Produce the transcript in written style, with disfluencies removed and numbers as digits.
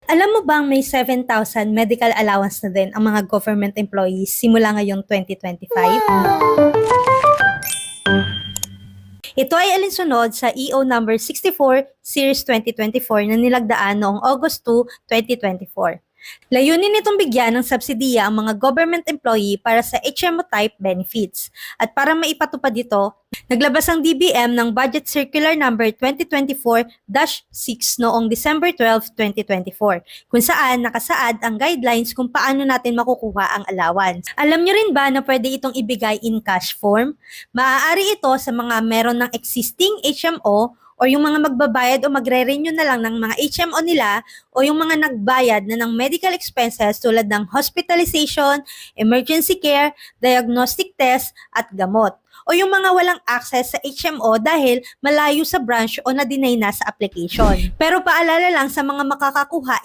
Alam mo bang may 7,000 medical allowance na din ang mga government employees simula ngayong 2025? Ito ay alinsunod sa EO number 64 Series 2024 na nilagdaan noong August 2, 2024. Layunin nitong bigyan ng subsidiya ang mga government employee para sa HMO-type benefits. At para maipatupad ito, naglabas ang DBM ng Budget Circular number 2024-6 noong December 12, 2024, kung saan nakasaad ang guidelines kung paano natin makukuha ang allowance. Alam nyo rin ba na pwede itong ibigay in cash form? Maaari ito sa mga meron ng existing HMO o yung mga magbabayad o magre-renew na lang ng mga HMO nila o yung mga nagbayad na ng medical expenses tulad ng hospitalization, emergency care, diagnostic test at gamot. O yung mga walang access sa HMO dahil malayo sa branch o na-deny na sa application. Pero paalala lang sa mga makakakuha